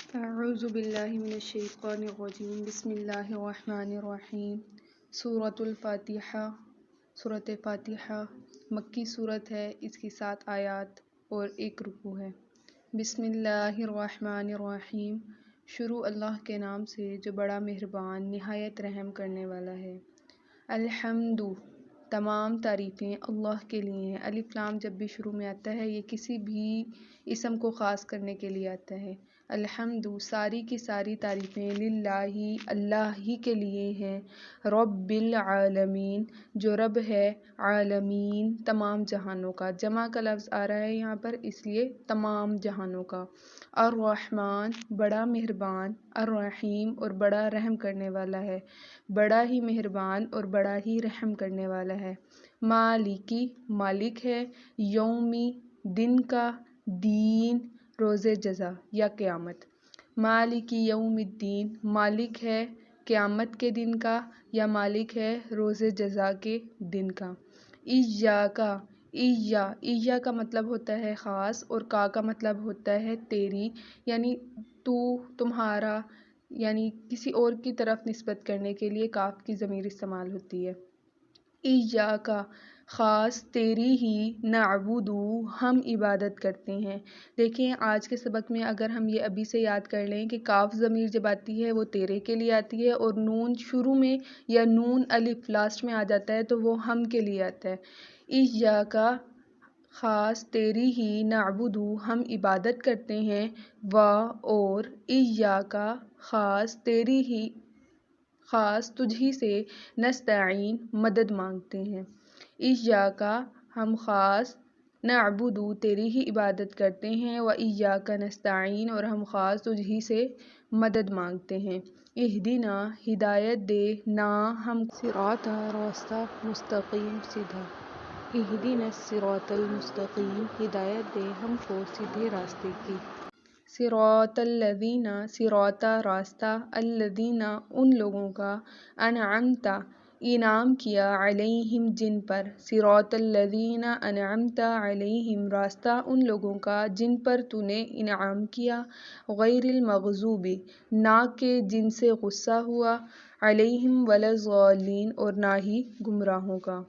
اعوذ باللہ من الشیطان الرجیم بسم اللہ الرحمن الرحیم سورۃ الفاتحہ سورۃ فاتحہ مکی صورت ہے۔ اس کی 7 آیات اور 1 رکوع ہے۔ بسم اللہ الرحمن الرحیم، شروع اللہ کے نام سے جو بڑا مہربان نہایت رحم کرنے والا ہے۔ الحمد، تمام تعریفیں اللہ کے لیے ہیں۔ الف لام جب بھی شروع میں آتا ہے یہ کسی بھی اسم کو خاص کرنے کے لیے آتا ہے۔ الحمد، ساری کی ساری تعریفیں للہ، اللہ ہی کے لیے ہیں۔ رب العالمین، جو رب ہے عالمین، تمام جہانوں کا۔ جمع کا لفظ آ رہا ہے یہاں پر، اس لیے تمام جہانوں کا۔ الرحمن، بڑا مہربان، الرحیم، اور بڑا رحم کرنے والا ہے۔ بڑا ہی مہربان اور بڑا ہی رحم کرنے والا ہے۔ مالکی، مالک ہے۔ یومی، دن کا۔ دین، روز جزا یا قیامت۔ مالک یوم الدین، مالک ہے قیامت کے دن کا یا مالک ہے روز جزا کے دن کا۔ ایاکا، ایا کا مطلب ہوتا ہے خاص، اور کا مطلب ہوتا ہے تیری، یعنی تو، تمہارا، یعنی کسی اور کی طرف نسبت کرنے کے لیے کاف کی ضمیر استعمال ہوتی ہے۔ ایاکا، خاص تیری ہی، نعبدو، ہم عبادت کرتے ہیں۔ دیکھیں آج کے سبق میں اگر ہم یہ ابھی سے یاد کر لیں کہ کاف ضمیر جب آتی ہے وہ تیرے کے لیے آتی ہے، اور نون شروع میں یا نون الف لاسٹ میں آ جاتا ہے تو وہ ہم کے لیے آتا ہے۔ ایاکا، خاص تیری ہی، نعبدو، ہم عبادت کرتے ہیں، اور ایاکا، خاص تیری ہی، خاص تجھ ہی سے، نستعین، مدد مانگتے ہیں۔ ایاکا، ہم خاص، نعبدو، تیری ہی عبادت کرتے ہیں، و ایاک نستعین، اور ہم خاص تجھ ہی سے مدد مانگتے ہیں۔ اہدنا، ہدایت دے، نا ہم، صراط، راستہ، مستقیم، سیدھا۔ اہدنا الصراط المستقیم، ہدایت دے ہم کو سیدھے راستے کی۔ صراط الذین، صراط راستہ، الذین ان لوگوں کا، انعمت انعام کیا، علیہم جن پر۔ صراط الذین انعمت علیہم، راستہ ان لوگوں کا جن پر تو نے انعام کیا، غیر المغضوب، نہ کہ جن سے غصہ ہوا، علیہم ولا الضالین، اور نہ ہی گمراہوں کا۔